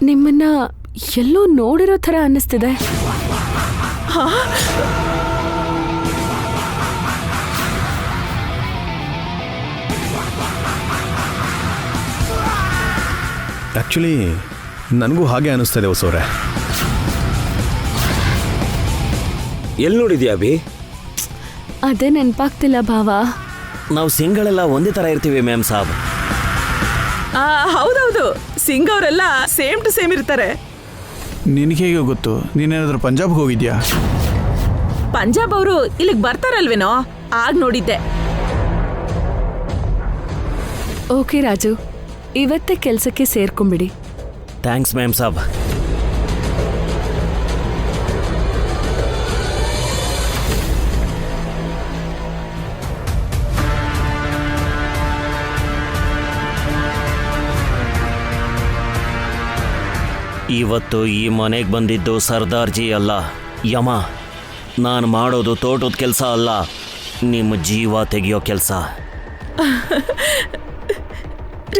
ನಿಮ್ಮನ್ನ ಎಲ್ಲೋ ನೋಡಿರೋ ಥರ ಅನ್ನಿಸ್ತಿದೆ. ಆ್ಯಕ್ಚುಲಿ ನನಗೂ ಹಾಗೆ ಅನ್ನಿಸ್ತಿದೆ ಹೊಸವ್ರೆ. ಎಲ್ಲಿ ನೋಡಿದ್ಯಾ ಅಭಿ? ಅದೇ ನೆನಪಾಗ್ತಿಲ್ಲ ಭಾವ. ನಾವು ಸಿಂಗಳೆಲ್ಲ ಒಂದೇ ಥರ ಇರ್ತೀವಿ ಮ್ಯಾಮ್ ಸಾಬ್. ಹೌದೌದು, ಸಿಂಗ್ ಅವರೆಲ್ಲ ಸೇಮ್ ಟು ಸೇಮ್ ಇರ್ತಾರೆ. ನಿನಗೆ ಹೇಗೆ ಗೊತ್ತು? ನೀನೇನಾದ್ರೂ ಪಂಜಾಬ್ಗೆ ಹೋಗಿದ್ಯಾ? ಪಂಜಾಬ್ ಅವರು ಇಲ್ಲಿಗೆ ಬರ್ತಾರಲ್ವೇನೋ, ಆಗ ನೋಡಿದ್ದೆ. ಓಕೆ ರಾಜು, ಇವತ್ತೇ ಕೆಲಸಕ್ಕೆ ಸೇರ್ಕೊಂಬಿಡಿ. Thanks ma'am Sab. ಇವತ್ತು ಈ ಮನೆಗೆ ಬಂದಿದ್ದು ಸರ್ದಾರ್ಜಿ ಅಲ್ಲ, ಯಮ. ನಾನು ಮಾಡೋದು ತೋಟದ ಕೆಲಸ ಅಲ್ಲ, ನಿಮ್ಮ ಜೀವ ತೆಗೆಯೋ ಕೆಲಸ.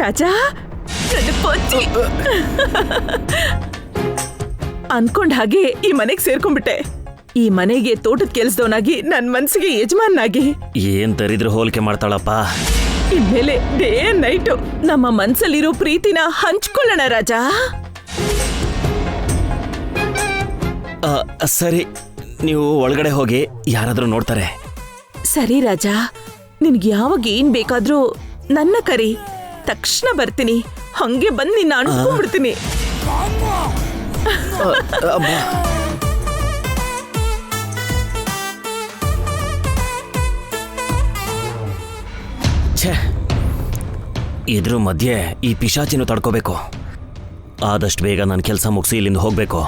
ರಾಜ, ಅನ್ಕೊಂಡ್ ಹಾಗೆ ಈ ಮನೆಗೆ ಸೇರ್ಕೊಂಡ್ಬಿಟ್ಟೆ. ಈ ಮನೆಗೆ ತೋಟದ ಕೆಲ್ಸದವನಾಗಿ ನನ್ ಮನ್ಸಿಗೆ ಯಜಮಾನಾಗಿ. ಏನ್ ದರಿದ್ರ ಹೋಲಿಕೆ ಮಾಡ್ತಾಳಪ್ಪ. ಇನ್ಮೇಲೆ ಡೇ ನೈಟು ನಮ್ಮ ಮನ್ಸಲ್ಲಿರೋ ಪ್ರೀತಿನ ಹಂಚ್ಕೊಳ್ಳೋಣ ರಾಜ. ಸರಿ, ನೀವು ಒಳಗಡೆ ಹೋಗಿ, ಯಾರಾದ್ರೂ ನೋಡ್ತಾರೆ. ಸರಿ ರಾಜ, ನಿನ್ಗೆ ಯಾವಾಗ ಏನ್ ಬೇಕಾದ್ರೂ ನನ್ನ ಕರಿ, ತಕ್ಷಣ ಬರ್ತೀನಿ. ಹಂಗೆ ಬಂದು ನಿನ್ನ ಅನ್ಕೊಂಡ್ಬಿಡ್ತೀನಿ. ಛೇ, ಇದ್ರ ಮಧ್ಯೆ ಈ ಪಿಶಾಚಿನ ತಡ್ಕೋಬೇಕು. ಆದಷ್ಟು ಬೇಗ ನನ್ನ ಕೆಲಸ ಮುಗಿಸಿ ಇಲ್ಲಿಂದ ಹೋಗ್ಬೇಕು.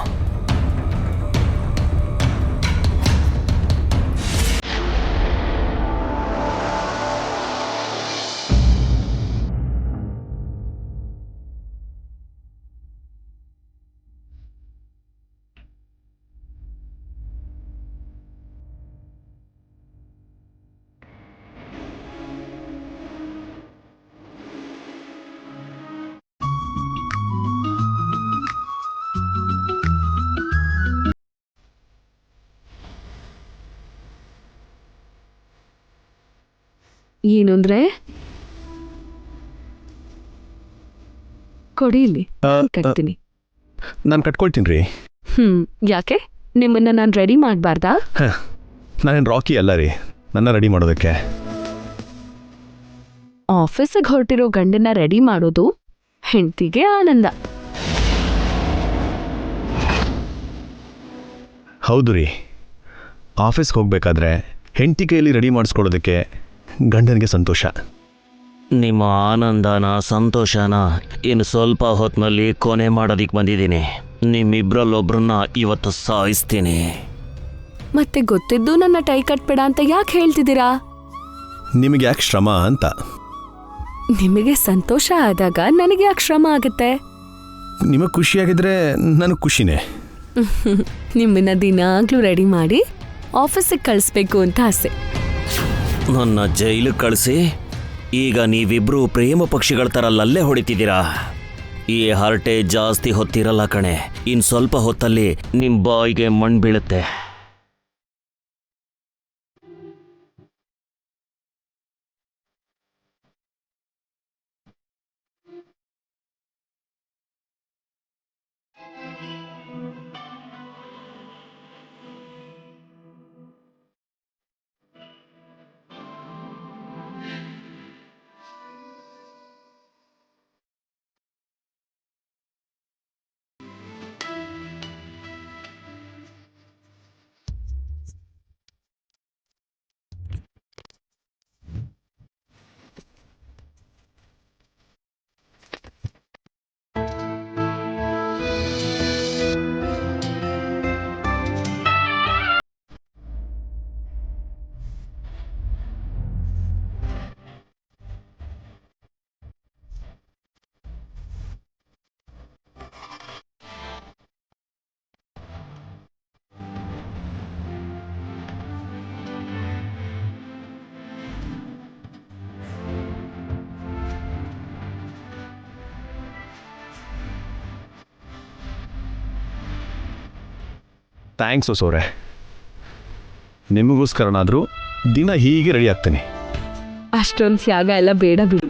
ಏನು ಅಂದ್ರೆ ಕೊಡಿ, ಇಲ್ಲಿ ಕಟ್ತೀನಿ. ನಾನು ಕಟ್ಕೊಳ್ತೀನಿ ರೀ. ಯಾಕೆ? ನಿಮ್ಮನ್ನ ನಾನು ರೆಡಿ ಮಾಡಬಾರ್ದಾ? ನಾನೇನು ರಾಕಿ ಅಲ್ಲ ರೀ, ನನ್ನ ರೆಡಿ ಮಾಡೋದಕ್ಕೆ. ಆಫೀಸಿಗೆ ಹೊರಟಿರೋ ಗಂಡನ್ನ ರೆಡಿ ಮಾಡೋದು ಹೆಂಡತಿಗೆ ಆನಂದ. ಹೌದು ರೀ, ಆಫೀಸ್ಗೆ ಹೋಗ್ಬೇಕಾದ್ರೆ ಹೆಂಡತಿ ಕೈಯಲ್ಲಿ ರೆಡಿ ಮಾಡಿಸ್ಕೊಳ್ಳೋದಕ್ಕೆ ಗಂಡನಿಗೆ ಸಂತೋಷ. ನಿಮ್ಮ ಆನಂದನ, ಸಂತೋಷನ ಇನ್ನು ಸ್ವಲ್ಪ ಹೊತ್ತಿನಲ್ಲಿ ಕೊನೆ ಮಾಡೋದಿಕ್ಕೆ ಬಂದಿದ್ದೀನಿ. ನಿಮ್ಮಿಬ್ರಲ್ಲೊಬ್ರನ್ನ ಇವತ್ತು ಸಾಯಿಸ್ತೀನಿ. ಮತ್ತೆ ಗೊತ್ತಿದ್ದು ನನ್ನ ಟೈ ಕಟ್ಬೇಡ ಅಂತ ಯಾಕೆ ಹೇಳ್ತಿದ್ದೀರಾ? ನಿಮಗೆ ಯಾಕೆ ಶ್ರಮ ಅಂತ. ನಿಮಗೆ ಸಂತೋಷ ಆದಾಗ ನನಗೆ ಯಾಕೆ ಶ್ರಮ ಆಗುತ್ತೆ? ನಿಮಗೆ ಖುಷಿಯಾಗಿದ್ರೆ ನನಗೆ ಖುಷಿನೇ. ನಿಮ್ಮನ್ನ ದಿನಾಗ್ಲೂ ರೆಡಿ ಮಾಡಿ ಆಫೀಸಿಗೆ ಕಳಿಸ್ಬೇಕು ಅಂತ ಆಸೆ. ನನ್ನ ಜೈಲಿಗೆ ಕಳಿಸಿ ಈಗ ನೀವಿಬ್ರು ಪ್ರೇಮ ಪಕ್ಷಿಗಳ ಥರ ಲಲ್ಲೆ ಹೊಡಿತಿದ್ದೀರಾ. ಈ ಹರಟೆ ಜಾಸ್ತಿ ಹೊತ್ತಿರಲ್ಲ ಕಣೆ. ಇನ್ನು ಸ್ವಲ್ಪ ಹೊತ್ತಲ್ಲಿ ನಿಮ್ಮ ಬಾಯಿಗೆ ಮಣ್ಣು ಬೀಳುತ್ತೆ. ಥ್ಯಾಂಕ್ಸ್ ಹೊಸವ್ರೆ. ನಿಮಗೋಸ್ಕರನಾದರೂ ದಿನ ಹೀಗೆ ರೆಡಿ ಆಗ್ತೀನಿ. ಅಷ್ಟೊಂದು ತ್ಯಾಗ ಎಲ್ಲ ಬೇಡ ಬಿಡು.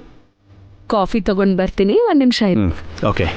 ಕಾಫಿ ತಗೊಂಡು ಬರ್ತೀನಿ, ಒಂದು ನಿಮಿಷ ಇರು. ಓಕೆ.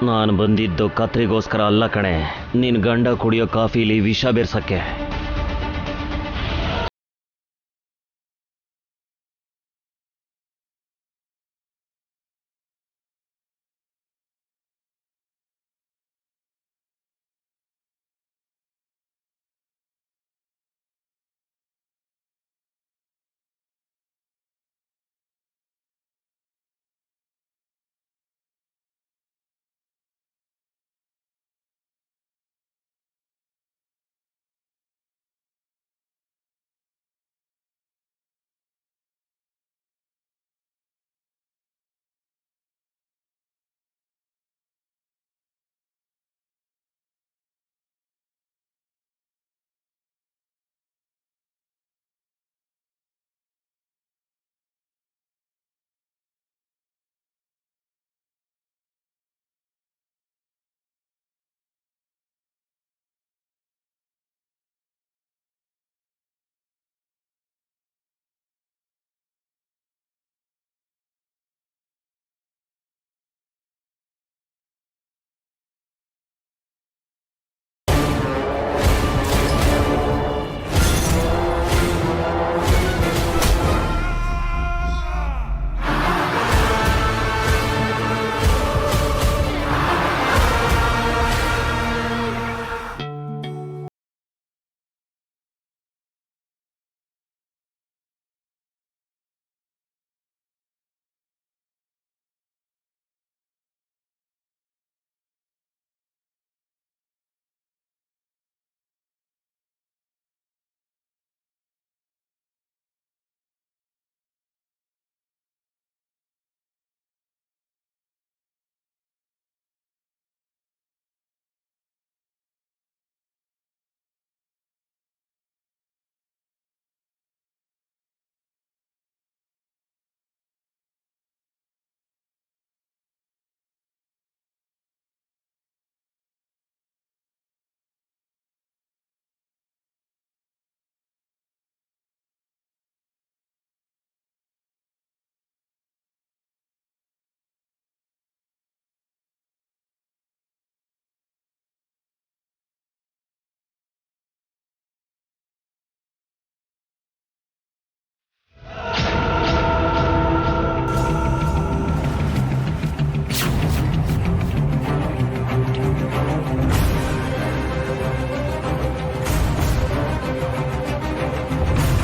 ನಾನು ಬಂದಿದ್ದು ಕತ್ರಿಗೋಸ್ಕರ ಅಲ್ಲ ಕಣೆ, ನಿನ್ನ ಗಂಡ ಕುಡಿಯೋ ಕಾಫಿಲಿ ವಿಷ ಬೆರ್ಸಕ್ಕೆ.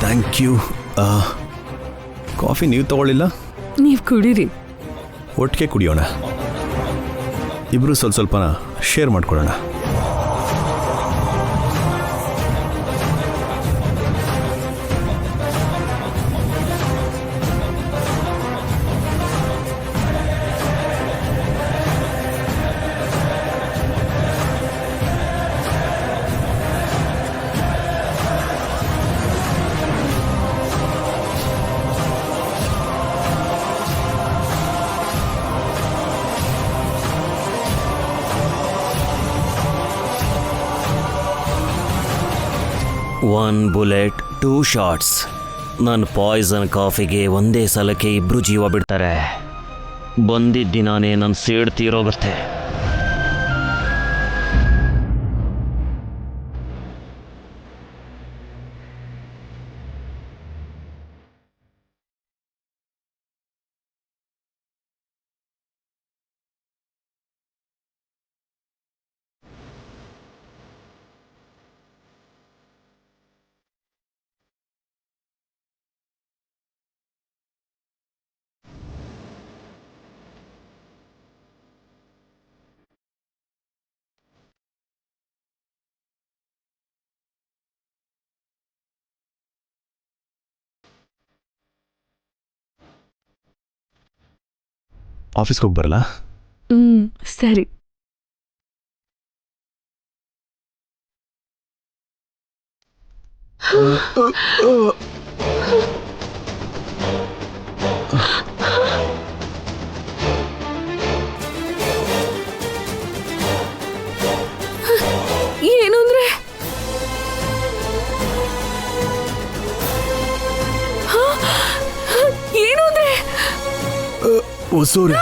Thank you. ಕಾಫಿ ನೀವು ತಗೊಳ್ಳಿಲ್ಲ? ನೀವು ಕುಡೀರಿ. ಒಟ್ಟಿಗೆ ಕುಡಿಯೋಣ, ಇಬ್ಬರು ಸ್ವಲ್ಪ ಸ್ವಲ್ಪನ ಶೇರ್ ಮಾಡ್ಕೊಳ್ಳೋಣ. 1 ಬುಲೆಟ್ 2 ಶಾಟ್ಸ್. ನನ್ನ ಪಾಯ್ಸನ್ ಕಾಫಿಗೆ ಒಂದೇ ಸಲಕ್ಕೆ ಇಬ್ರು ಜೀವ ಬಿಡ್ತಾರೆ. ಬಂದಿದ್ದ ದಿನಾನೇ ನನ್ನ ಸೇಡ್ ತೀರೋಗುತ್ತೆ. ಆಫೀಸ್ಗೆ ಹೋಗಿ ಬರಲ್ಲ? ಸರಿ. ಏನು ಅಂದ್ರೆ ಏನು ಅಂದ್ರೆ ಸೂರ್ಯ,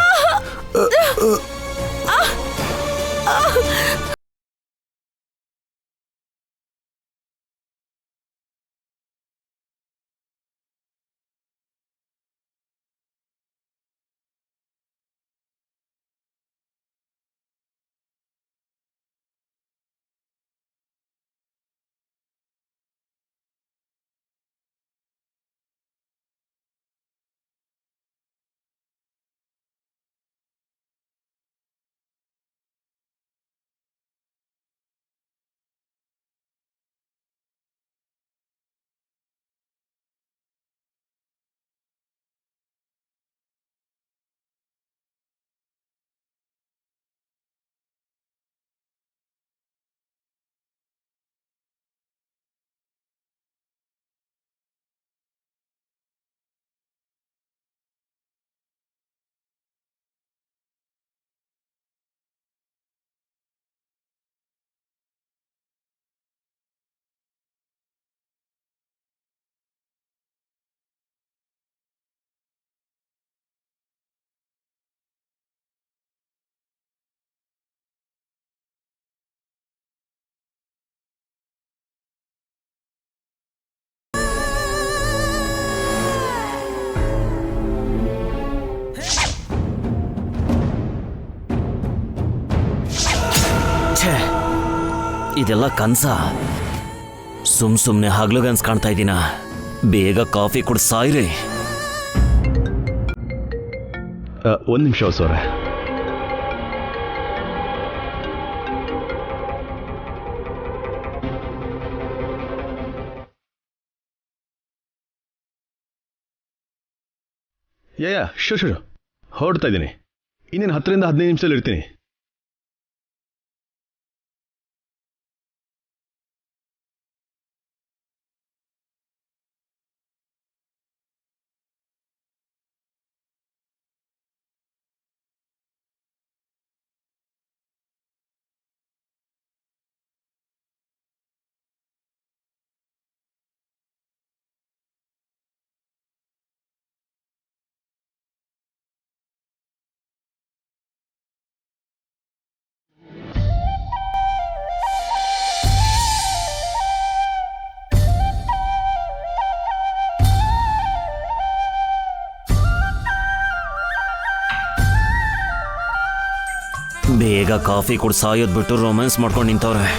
ಇದೆಲ್ಲ ಕನ್ಸ? ಸುಮ್ಮನೆ ಹಗ್ಲುಗನ್ಸ್ ಕಾಣ್ತಾ ಇದ್ದೀನ? ಬೇಗ ಕಾಫಿ ಕುಡ್ ಸಾಯ್ರಿ. ಒಂದು ನಿಮಿಷ ಸೋರೆ. ಶು ಹೊರಡ್ತಾ ಇದ್ದೀನಿ. ಇನ್ನೇನು 10ರಿಂದ 15 ನಿಮಿಷದಲ್ಲಿ ಇರ್ತೀನಿ. ಬೇಗ ಕಾಫಿ ಕುಡ್ ಸಾಯೋದ್ ಬಿಟ್ಟು ರೊಮ್ಯಾನ್ಸ್ ಮಾಡ್ಕೊಂಡು ನಿಂತವ್ರೆ.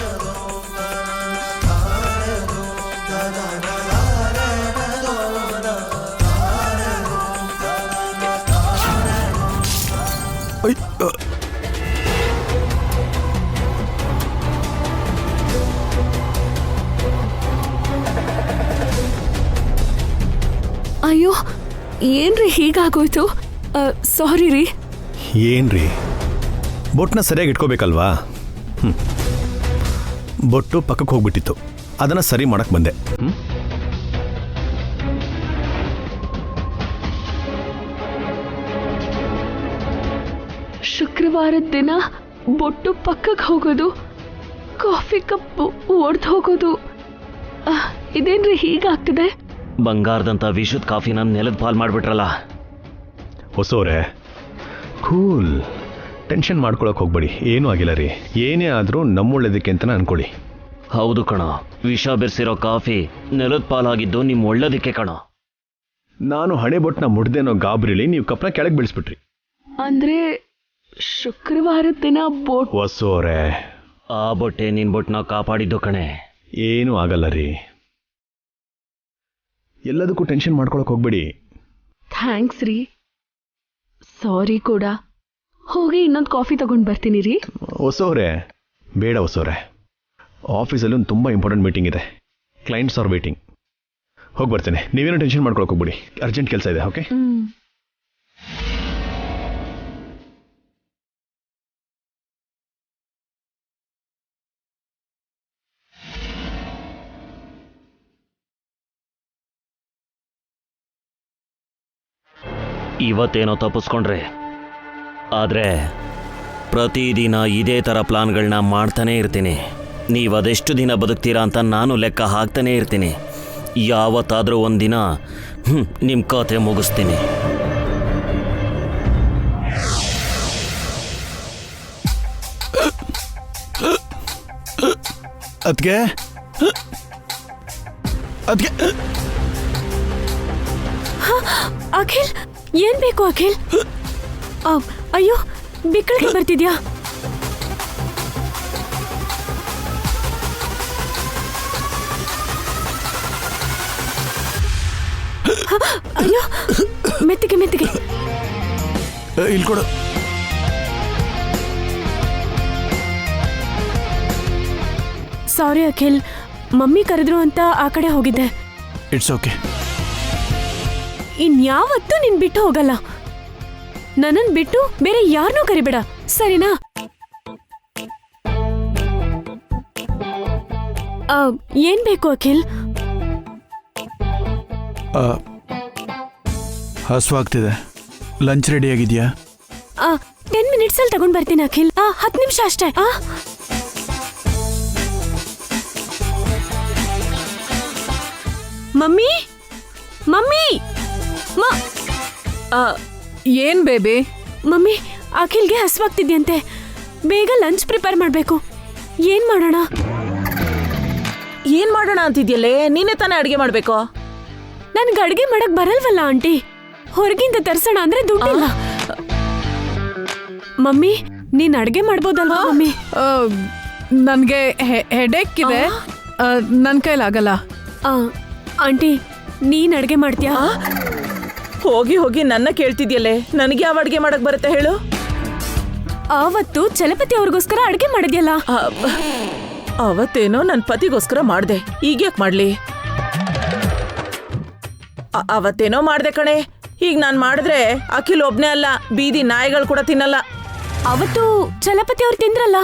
ಅಯ್ಯೋ, ಏನ್ರಿ ಹೀಗಾಗೋಯ್ತು? ಸಾರಿ ರೀ. ಏನ್ರಿ, ಬೊಟ್ಟನ್ನ ಸರಿಯಾಗಿ ಇಟ್ಕೋಬೇಕಲ್ವಾ? ಬೊಟ್ಟು ಪಕ್ಕಕ್ಕೆ ಹೋಗ್ಬಿಟ್ಟಿತ್ತು, ಅದನ್ನು ಸರಿ ಮಾಡಕ್ಕೆ ಬಂದೆ. ಶುಕ್ರವಾರದ ದಿನ ಬೊಟ್ಟು ಪಕ್ಕಕ್ಕೆ ಹೋಗೋದು, ಕಾಫಿ ಕಪ್ ಒಡೆದು ಹೋಗೋದು, ಇದೇನ್ರಿ ಹೀಗಾಗ್ತಿದೆ? ಬಂಗಾರದಂತ ವಿಶುದ್ಧ ಕಾಫಿನ ನೆಲದ ಪಾಲ್ ಮಾಡ್ಬಿಟ್ರಲ್ಲ. ಹೊಸೋರೆ, ಕೂಲ್, ಟೆನ್ಷನ್ ಮಾಡ್ಕೊಳಕ್ಕೆ ಹೋಗ್ಬೇಡಿ, ಏನೂ ಆಗಿಲ್ಲ ರೀ. ಏನೇ ಆದರೂ ನಮ್ಮೊಳ್ಳೇದಕ್ಕೆ ಅಂತಲೇ ಅನ್ಕೊಳ್ಳಿ. ಹೌದು ಕಣೋ, ವಿಷ ಬೆರೆಸಿರೋ ಕಾಫಿ ನೆಲದ ಪಾಲಾಗಿದ್ದು ನಿಮ್ಮ ಒಳ್ಳೇದಕ್ಕೆ ಕಣೋ. ನಾನು ಹಣೆ ಬೊಟ್ಟನ್ನ ಮುಡ್ದೇನೋ ಗಾಬರಿಲಿ ನೀವು ಕಪ್ನ ಕೆಳಗೆ ಬೀಳಿಸ್ಬಿಟ್ರಿ. ಅಂದ್ರೆ ಶುಕ್ರವಾರದ ದಿನ ಬೋಟ್. ಹೊಸೋರೆ, ಆ ಬೊಟ್ಟೆ ನಿನ್ ಬೊಟ್ಟನ್ನ ಕಾಪಾಡಿದ್ದು ಕಣೆ. ಏನೂ ಆಗಲ್ಲ ರೀ, ಎಲ್ಲದಕ್ಕೂ ಟೆನ್ಷನ್ ಮಾಡ್ಕೊಳಕ್ಕೆ ಹೋಗ್ಬೇಡಿ. ಥ್ಯಾಂಕ್ಸ್ ರೀ. ಸಾರಿ ಕೂಡ. ಹೋಗಿ ಇನ್ನೊಂದು ಕಾಫಿ ತಗೊಂಡು ಬರ್ತೀನಿ ರೀ. ಹೊಸೋರೆ, ಬೇಡ ಹೊಸೋರೆ, ಆಫೀಸಲ್ಲಿ ಒಂದು ತುಂಬ ಇಂಪಾರ್ಟೆಂಟ್ ಮೀಟಿಂಗ್ ಇದೆ, ಕ್ಲೈಂಟ್ಸ್ ಆರ್ ವೇಟಿಂಗ್. ಹೋಗಿ ಬರ್ತೇನೆ, ನೀವೇನೋ ಟೆನ್ಷನ್ ಮಾಡ್ಕೊಳಕ್ಕೆ ಹೋಗ್ಬಿಡಿ, ಅರ್ಜೆಂಟ್ ಕೆಲಸ ಇದೆ. ಓಕೆ. ಇವತ್ತೇನೋ ತಪ್ಪಿಸ್ಕೊಂಡ್ರೆ, ಆದರೆ ಪ್ರತಿದಿನ ಇದೇ ಥರ ಪ್ಲಾನ್ಗಳನ್ನ ಮಾಡ್ತಾನೇ ಇರ್ತೀನಿ. ನೀವು ಅದೆಷ್ಟು ದಿನ ಬದುಕ್ತೀರಾ ಅಂತ ನಾನು ಲೆಕ್ಕ ಹಾಕ್ತಾನೇ ಇರ್ತೀನಿ. ಯಾವತ್ತಾದರೂ ಒಂದಿನ ನಿಮ್ಮ ಕತೆ ಮುಗಿಸ್ತೀನಿ. ಅದಕ್ಕೆ ಅಖಿಲ್, ಏನ್ ಬೇಕು ಅಖಿಲ್? ಅಯ್ಯೋ, ಬಿಕ್ಕಳಿಗೆ ಬರ್ತಿದ್ಯಾ? ಅಯ್ಯೋ, ಮೆತ್ತಿಗೆ ಮೆತ್ತಿಗೆ. ಇಲ್ಲಿ ಕೊಡು. ಸಾರಿ ಅಖಿಲ್, ಮಮ್ಮಿ ಕರೆದ್ರು ಅಂತ ಆ ಕಡೆ ಹೋಗಿದ್ದೆ. It's okay. ಇನ್ಯಾವತ್ತೂ ನಿನ್ ಬಿಟ್ಟು ಹೋಗಲ್ಲ. ನನ್ನನ್ ಬಿಟ್ಟು ಬೇರೆ ಯಾರನ್ನೂ ಕರಿಬೇಡ, ಸರಿನಾ? ಏನ್ ಬೇಕು ಅಖಿಲ್? ಹಸುವಾಗ್ತಿದೆ, ಲಂಚ್ ರೆಡಿ ಆಗಿದೆಯಾ? 10 ಮಿನಿಟ್ಸ್ ಅಲ್ಲಿ ತಗೊಂಡ್ ಬರ್ತೀನಿ ಅಖಿಲ್. 10 ನಿಮಿಷ ಅಷ್ಟೇ. ಮಮ್ಮಿ, ಮಮ್ಮಿ, ಏನ್ ಬೇಬಿ? ಮಮ್ಮಿ, ಅಖಿಲ್ಗೆ ಹಸುವಾಗ್ತಿದ್ಯಂತೆ, ಬೇಗ ಲಂಚ್ ಪ್ರಿಪೇರ್ ಮಾಡ್ಬೇಕು. ಏನ್ ಮಾಡೋಣ? ಏನ್ ಮಾಡೋಣ ಅಂತಿದ್ಯಲ್ಲೇ? ನೀನೇ ತಾನೇ ಅಡಿಗೆ ಮಾಡ್ಬೇಕು. ನನ್ಗೆ ಅಡ್ಗೆ ಮಾಡಕ್ ಬರಲ್ವಲ್ಲ ಆಂಟಿ. ಹೊರಗಿಂದ ತರ್ಸೋಣ ಅಂದ್ರೆ ದುಡ್ಡಿಲ್ಲ. ಮಮ್ಮಿ, ನೀನ್ ಅಡ್ಗೆ ಮಾಡ್ಬೋದಲ್ವಾ ಮಮ್ಮಿ? ನನ್ಗೆ ಹೆಡೇಕ್ ಇದೆ, ನನ್ ಕೈಲಾಗಲ್ಲ. ಆಂಟಿ, ನೀನ್ ಅಡ್ಗೆ ಮಾಡ್ತೀಯಾ? ಹೋಗಿ ಹೋಗಿ ನನ್ನ ಕೇಳ್ತಿದ್ಯಲ್ಲೇ, ನನಗೆ ಯಾವ ಅಡ್ಗೆ ಮಾಡಕ್ ಬರುತ್ತೆ ಹೇಳು? ಆವತ್ತು ಚಲಪತಿ ಅವ್ರಿಗೋಸ್ಕರ ಅಡ್ಗೆ ಮಾಡಿದ್ಯಲ್ಲ. ಅವತ್ತೇನೋ ನನ್ ಪತಿಗೋಸ್ಕರ ಮಾಡ್ದೆ, ಈಗ್ಯಾಕ್ ಮಾಡ್ಲಿ? ಅವತ್ತೇನೋ ಮಾಡ್ದೆ ಕಣೆ, ಈಗ ನಾನ್ ಮಾಡಿದ್ರೆ ಅಖಿಲ್ ಒಬ್ನೇ ಅಲ್ಲ, ಬೀದಿ ನಾಯಿಗಳು ಕೂಡ ತಿನ್ನಲ್ಲ. ಅವತ್ತು ಚಲಪತಿ ಅವ್ರು ತಿಂದ್ರಲ್ಲ,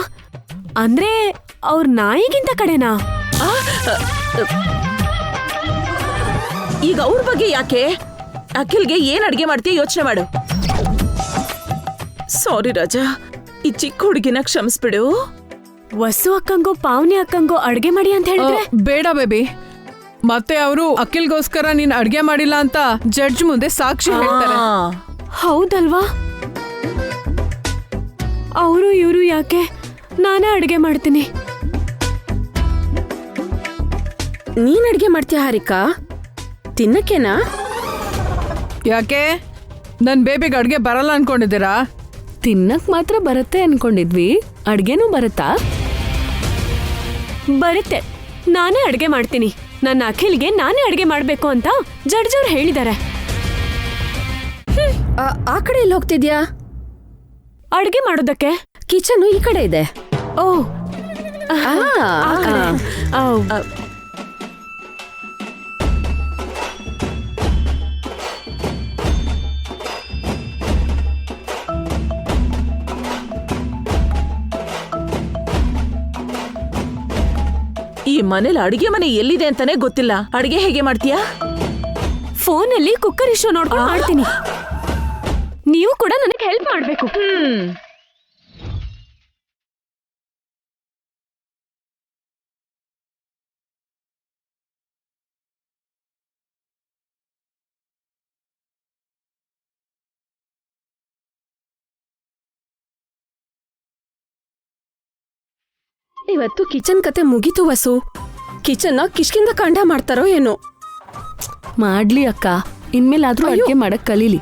ಅಂದ್ರೆ ಅವ್ರ ನಾಯಿಗಿಂತ ಕಡೆನಾ? ಈಗ ಅವ್ರ ಬಗ್ಗೆ ಯಾಕೆ? ಅಖಿಲ್ಗೆ ಏನ್ ಅಡ್ಗೆ ಮಾಡ್ತೀಯ ಯೋಚನೆ ಮಾಡು. ಸಾರಿ ರಾಜಾ, ಈ ಚಿಕ್ಕ ಹುಡುಗಿನ ಕ್ಷಮಿಸ್ಬಿಡು. ವಸು ಅಕ್ಕಂಗೋ ಪಾವನಿ ಅಕ್ಕಂಗೋ ಅಡ್ಗೆ ಮಾಡಿ ಅಂತ ಹೇಳಿದ್ರೆ? ಬೇಡ ಬೇಬಿ, ಮತ್ತೆ ಅವರು ಅಖಿಲ್ಗೋಸ್ಕರ ನೀನ್ ಅಡ್ಗೆ ಮಾಡಿಲ್ಲ ಅಂತ ಜಡ್ಜ್ ಮುಂದೆ ಸಾಕ್ಷಿ ಹೇಳ್ತಾರೆ. ಹೌದಲ್ವಾ? ಅವರು ಇವರು ಯಾಕೆ, ನಾನೇ ಅಡ್ಗೆ ಮಾಡ್ತೀನಿ. ನೀನ್ ಅಡ್ಗೆ ಮಾಡ್ತೀಯ ಹಾರಿಕಾ? ತಿನ್ನಕ್ಕೇನಾ? ಯಾಕೆ, ನನ್ ಬೇಬಿಗೆ ಅಡ್ಗೆ ಬರಲ್ಲ ಅನ್ಕೊಂಡಿದ್ದೀರಾ? ತಿನ್ನಕ್ ಮಾತ್ರ ಬರುತ್ತೆ ಅನ್ಕೊಂಡಿದ್ವಿ, ಅಡ್ಗೆನೂ ಬರುತ್ತಾ? ಬರುತ್ತೆ, ನಾನೇ ಅಡ್ಗೆ ಮಾಡ್ತೀನಿ. ನನ್ನ ಅಖಿಲ್ಗೆ ನಾನೇ ಅಡ್ಗೆ ಮಾಡ್ಬೇಕು ಅಂತ ಜಡ್ಜ್ ಅವ್ರು ಹೇಳಿದ್ದಾರೆ. ಆ ಕಡೆ ಎಲ್ಲಿ ಹೋಗ್ತಿದ್ಯಾ? ಅಡ್ಗೆ ಮಾಡೋದಕ್ಕೆ. ಕಿಚನ್ ಈ ಕಡೆ ಇದೆ. ಓ, ಆ ಕಡೆ. ಈ ಮನೇಲಿ ಅಡಿಗೆ ಮನೆ ಎಲ್ಲಿದೆ ಅಂತಾನೆ ಗೊತ್ತಿಲ್ಲ. ಅಡಿಗೆ ಹೇಗೆ ಮಾಡ್ತೀಯಾ? ಫೋನಲ್ಲಿ ಕುಕ್ಕರ್ ಇಶ್ಯೂ ನೋಡ್ಕೊಂಡು ಮಾಡ್ತೀನಿ. ನೀವು ಕೂಡ ನನಗೆ ಹೆಲ್ಪ್ ಮಾಡ್ಬೇಕು. ಇವತ್ತು ಕಿಚನ್ ಕತೆ ಮುಗೀತು ವಸು. ಕಿಚನ್ನ ಕಿಷ್ಕಿಂದ ಕಾಂಡ ಮಾಡ್ತಾರೋ ಏನೋ. ಮಾಡ್ಲಿ ಅಕ್ಕ, ಇನ್ಮೇಲಾದ್ರೂ ಅಯ್ಯೋ. ಅಡ್ಗೆ ಮಾಡಕ್ ಕಲೀಲಿ.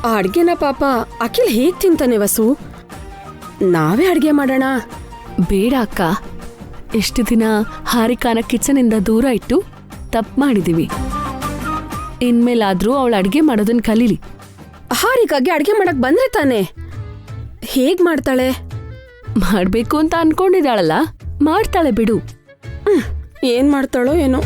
ಆ ಅಡ್ಗೆನ ಪಾಪ ಅಖಿಲ್ ಹೇಗ್ ತಿಂತಾನೆ ವಸು? ನಾವೇ ಅಡ್ಗೆ ಮಾಡೋಣ. ಬೇಡ ಅಕ್ಕ, ಎಷ್ಟು ದಿನ ಹಾರಿಕಾನ ಕಿಚನಿಂದ ದೂರ ಇಟ್ಟು ತಪ್ಪು ಮಾಡಿದೀವಿ. ಇನ್ಮೇಲಾದ್ರೂ ಅವಳು ಅಡ್ಗೆ ಮಾಡೋದನ್ನ ಕಲೀಲಿ. ಹಾರಿಕಾಗೆ ಅಡ್ಗೆ ಮಾಡಕ್ ಬಂದ್ರೆ ತಾನೆ. ಹೇಗ್ ಮಾಡ್ತಾಳೆ? ಮಾಡ್ಬೇಕು ಅಂತ ಅನ್ಕೊಂಡಿದ್ದಾಳಲ್ಲ, ಮಾಡ್ತಾಳೆ ಬಿಡು. ಏನ್ ಮಾಡ್ತಾಳೋ ಏನೋ.